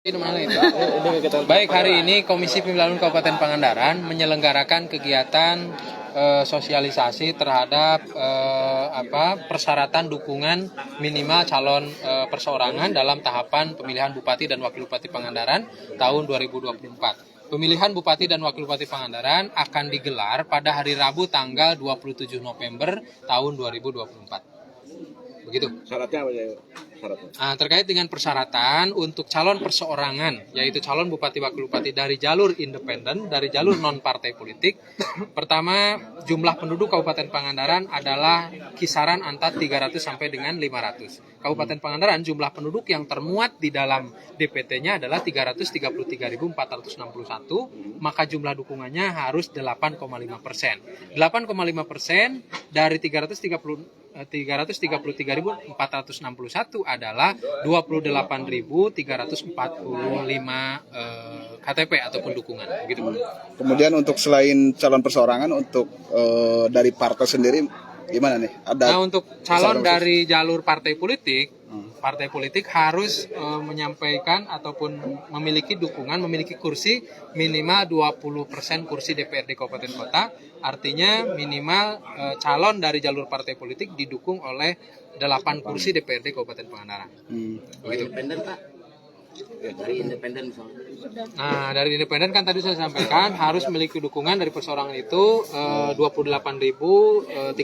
Baik, hari ini Komisi Pemilihan Kabupaten Pangandaran menyelenggarakan kegiatan sosialisasi terhadap persyaratan dukungan minimal calon perseorangan dalam tahapan pemilihan Bupati dan Wakil Bupati Pangandaran tahun 2024. Pemilihan Bupati dan Wakil Bupati Pangandaran akan digelar pada hari Rabu tanggal 27 November tahun 2024. Begitu. Syaratnya apa ya? Syaratnya. Terkait dengan persyaratan untuk calon perseorangan, yaitu calon Bupati Wakil Bupati dari jalur independen, dari jalur non-partai politik. Pertama, jumlah penduduk Kabupaten Pangandaran adalah kisaran antara 300 sampai dengan 500. Kabupaten Pangandaran jumlah penduduk yang termuat di dalam DPT-nya adalah 333.461, maka jumlah dukungannya harus 8,5%. 8,5% dari 333.461 adalah 28.345 KTP ataupun dukungan, begitu. Kemudian untuk selain calon perseorangan, untuk dari partai sendiri gimana nih? Nah, untuk calon dari jalur partai politik harus menyampaikan ataupun memiliki dukungan, memiliki kursi minimal 20% kursi DPRD Kabupaten Kota. Artinya minimal calon dari jalur partai politik didukung oleh 8 kursi DPRD Kabupaten Pangandaran. Independen, Pak. Dari independen misalnya. Nah, dari independen kan tadi saya sampaikan harus memiliki dukungan dari perseorangan itu 28.346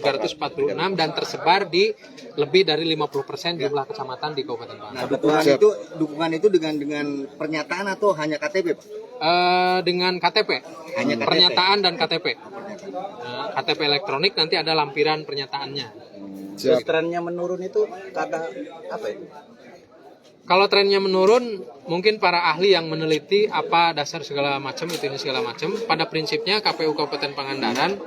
dan tersebar di lebih dari 50% jumlah kecamatan di Kabupaten Pangandaran. Nah, dukungan itu dengan pernyataan atau hanya KTP, Pak? Dengan KTP, Hanya KTP. pernyataan dan KTP. KTP elektronik nanti ada lampiran pernyataannya. Terus trennya menurun itu karena apa itu? Kalau trennya menurun, mungkin para ahli yang meneliti apa dasar segala macam ini segala macam. Pada prinsipnya KPU Kabupaten Pangandaran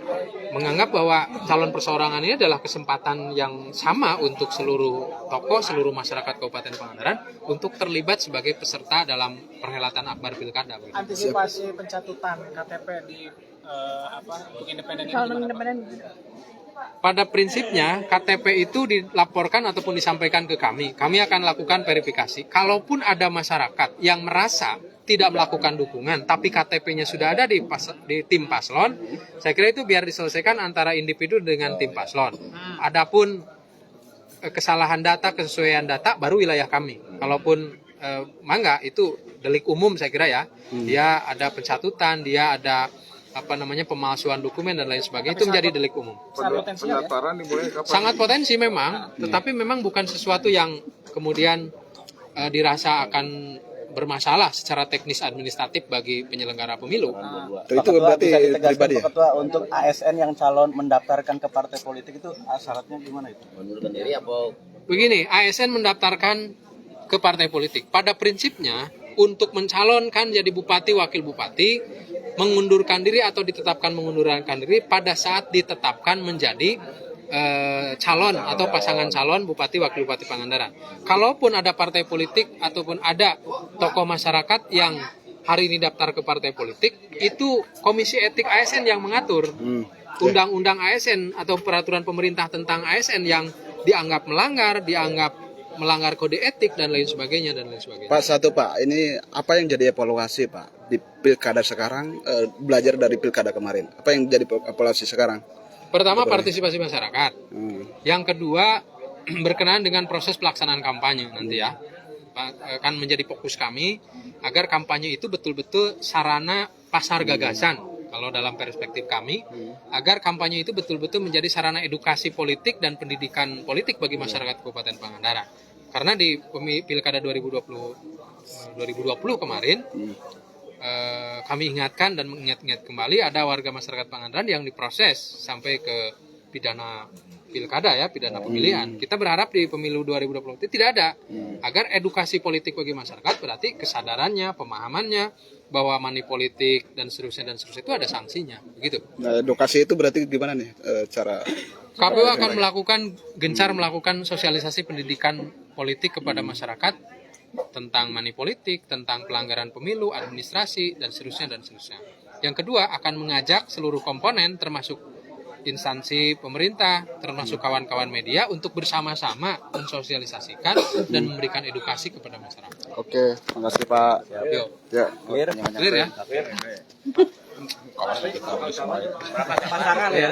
menganggap bahwa calon perseorangan ini adalah kesempatan yang sama untuk seluruh tokoh, seluruh masyarakat Kabupaten Pangandaran untuk terlibat sebagai peserta dalam perhelatan akbar pilkada. Antisipasi pencatutan KTP di untuk independen ini. Pada prinsipnya KTP itu dilaporkan ataupun disampaikan ke kami. Kami akan lakukan verifikasi. Kalaupun ada masyarakat yang merasa tidak melakukan dukungan, tapi KTP-nya sudah ada di tim paslon, saya kira itu biar diselesaikan antara individu dengan tim paslon. Adapun kesalahan data, kesesuaian data baru wilayah kami. Kalaupun mangga itu delik umum saya kira ya. Dia ada pencatutan, dia ada pemalsuan dokumen dan lain sebagainya, itu menjadi delik umum. Sangat potensi memang, tetapi memang bukan sesuatu yang kemudian dirasa akan bermasalah secara teknis administratif bagi penyelenggara pemilu. Itu berarti pribadi ya? Ketua, untuk ASN yang calon mendaftarkan ke partai politik itu syaratnya gimana itu? Mengundurkan diri apa? Begini, ASN mendaftarkan ke partai politik. Pada prinsipnya untuk mencalonkan jadi bupati, wakil bupati, mengundurkan diri atau ditetapkan mengundurkan diri pada saat ditetapkan menjadi calon atau pasangan calon bupati, wakil bupati Pangandaran. Kalaupun ada partai politik ataupun ada tokoh masyarakat yang hari ini daftar ke partai politik, itu Komisi Etik ASN yang mengatur. Undang-undang ASN atau peraturan pemerintah tentang ASN yang dianggap melanggar kode etik dan lain sebagainya. Pak, ini apa yang jadi evaluasi Pak di pilkada sekarang, belajar dari pilkada kemarin? Apa yang jadi evaluasi sekarang? Pertama, partisipasi masyarakat. Yang kedua, berkenaan dengan proses pelaksanaan kampanye nanti ya. Akan menjadi fokus kami agar kampanye itu betul-betul sarana pasar gagasan. Kalau dalam perspektif kami, agar kampanye itu betul-betul menjadi sarana edukasi politik dan pendidikan politik bagi masyarakat Kabupaten Pangandaran. Karena di Pilkada 2020 kemarin, kami ingatkan dan mengingat-ingat kembali ada warga masyarakat Pangandaran yang diproses sampai ke pidana pilkada ya, pidana pemilihan. Kita berharap di pemilu 2020 itu tidak ada. Agar edukasi politik bagi masyarakat berarti kesadarannya, pemahamannya bahwa money politik dan seterusnya itu ada sanksinya, begitu. Nah, edukasi itu berarti gimana nih cara? KPU akan gencar melakukan sosialisasi pendidikan politik kepada masyarakat tentang money politik, tentang pelanggaran pemilu, administrasi dan seterusnya. Yang kedua, akan mengajak seluruh komponen termasuk instansi pemerintah, termasuk kawan-kawan media untuk bersama-sama mensosialisasikan dan memberikan edukasi kepada masyarakat. Oke, makasih Pak. Yuk, Ya. clear ya? Pasangan ya.